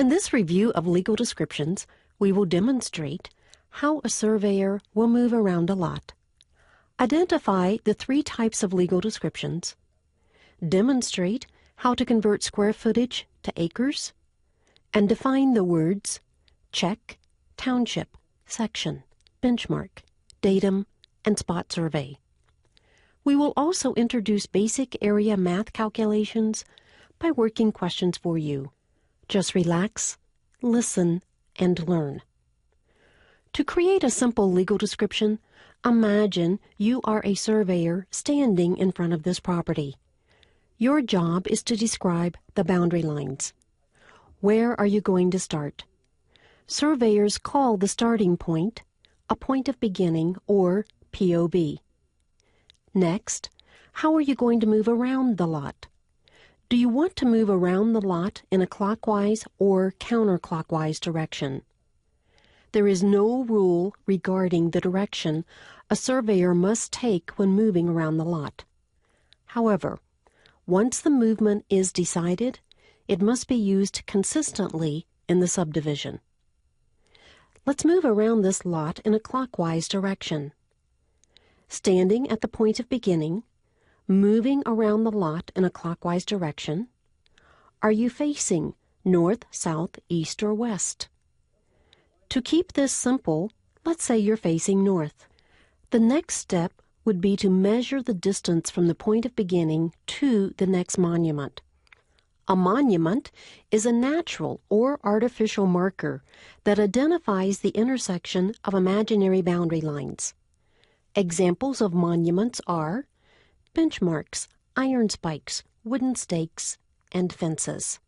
In this review of legal descriptions, we will demonstrate how a surveyor will move around a lot, identify the 3 types of legal descriptions, demonstrate how to convert square footage to acres, and define the words check, township, section, benchmark, datum, and spot survey. We will also introduce basic area math calculations by working questions for you. Just relax, listen, and learn. To create a simple legal description, imagine you are a surveyor standing in front of this property. Your job is to describe the boundary lines. Where are you going to start? Surveyors call the starting point a point of beginning, or POB. Next, how are you going to move around the lot? Do you want to move around the lot in a clockwise or counterclockwise direction? There is no rule regarding the direction a surveyor must take when moving around the lot. However, once the movement is decided, it must be used consistently in the subdivision. Let's move around this lot in a clockwise direction. Standing at the point of beginning, moving around the lot in a clockwise direction, are you facing north, south, east, or west? To keep this simple, let's say you're facing north. The next step would be to measure the distance from the point of beginning to the next monument. A monument is a natural or artificial marker that identifies the intersection of imaginary boundary lines. Examples of monuments are benchmarks, iron spikes, wooden stakes, and fences.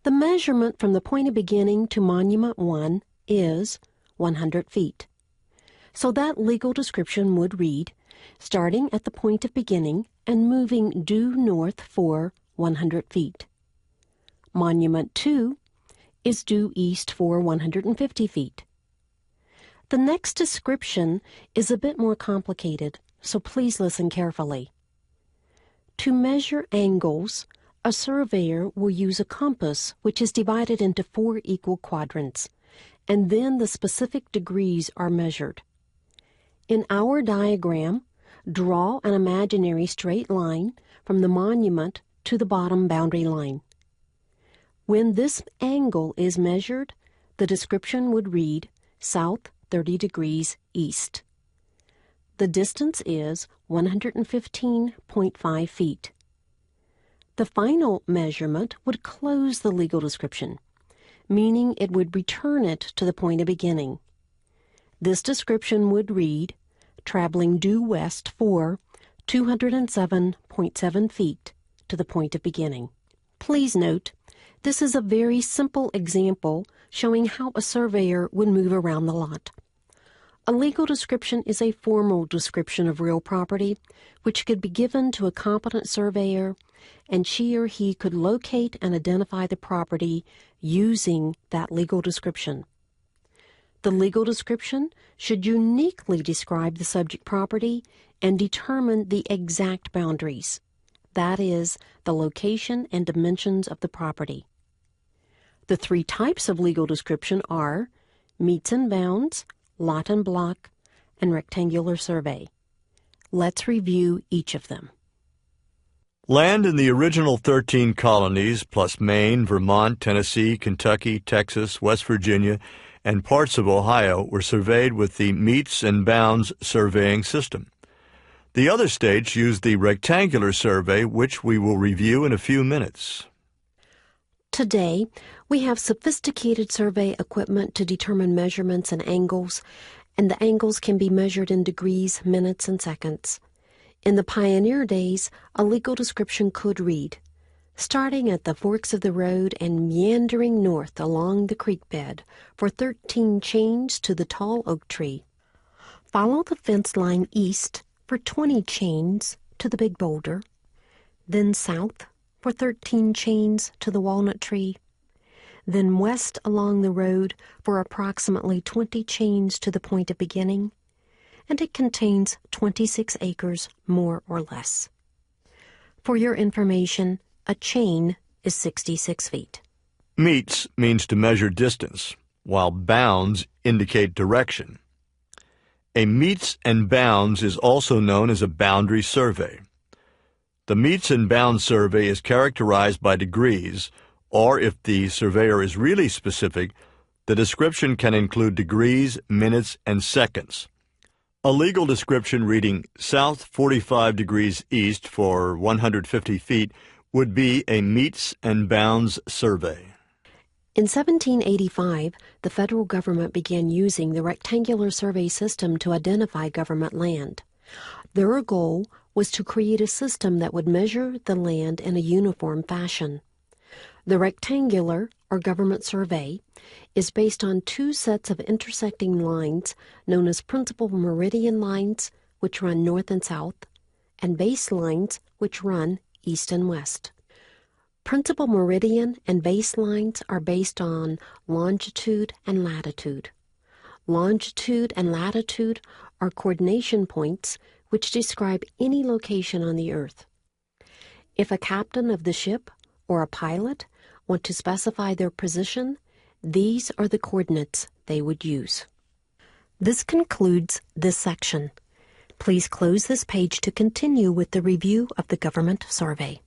The measurement from the point of beginning to Monument 1 is 100 feet. So that legal description would read, starting at the point of beginning and moving due north for 100 feet. Monument 2 is due east for 150 feet. The next description is a bit more complicated, so please listen carefully. To measure angles, a surveyor will use a compass which is divided into 4 equal quadrants, and then the specific degrees are measured. In our diagram, draw an imaginary straight line from the monument to the bottom boundary line. When this angle is measured, the description would read south 30 degrees east. The distance is 115.5 feet. The final measurement would close the legal description, meaning it would return it to the point of beginning. This description would read, traveling due west for 207.7 feet to the point of beginning. Please note, this is a very simple example showing how a surveyor would move around the lot. A legal description is a formal description of real property, which could be given to a competent surveyor, and she or he could locate and identify the property using that legal description. The legal description should uniquely describe the subject property and determine the exact boundaries. That is, the location and dimensions of the property. The 3 types of legal description are meets and bounds, lot and block, and rectangular survey. Let's review each of them. Land in the original 13 colonies, plus Maine, Vermont, Tennessee, Kentucky, Texas, West Virginia, and parts of Ohio, were surveyed with the meets and bounds surveying system. The other states used the rectangular survey, which we will review in a few minutes. Today, we have sophisticated survey equipment to determine measurements and angles the angles can be measured in degrees, minutes, and seconds. In the pioneer days, a legal description could read, starting at the forks of the road and meandering north along the creek bed for 13 chains to the tall oak tree. Follow the fence line east for 20 chains to the big boulder, then south for 13 chains to the walnut tree, then west along the road for approximately 20 chains to the point of beginning, and it contains 26 acres, more or less. For your information, a chain is 66 feet. Meets means to measure distance, while bounds indicate direction. A meets and bounds is also known as a boundary survey. The meets and bounds survey is characterized by degrees, or if the surveyor is really specific, the description can include degrees, minutes, and seconds. A legal description reading south 45 degrees east for 150 feet would be a meets and bounds survey. In 1785, the federal government began using the rectangular survey system to identify government land. Their goal was to create a system that would measure the land in a uniform fashion. The rectangular, or government survey, is based on two sets of intersecting lines known as principal meridian lines, which run north and south, and base lines, which run east and west. Principal meridian and base lines are based on longitude and latitude. Longitude and latitude are coordination points which describe any location on the Earth. If a captain of the ship or a pilot want to specify their position, these are the coordinates they would use. This concludes this section. Please close this page to continue with the review of the government survey.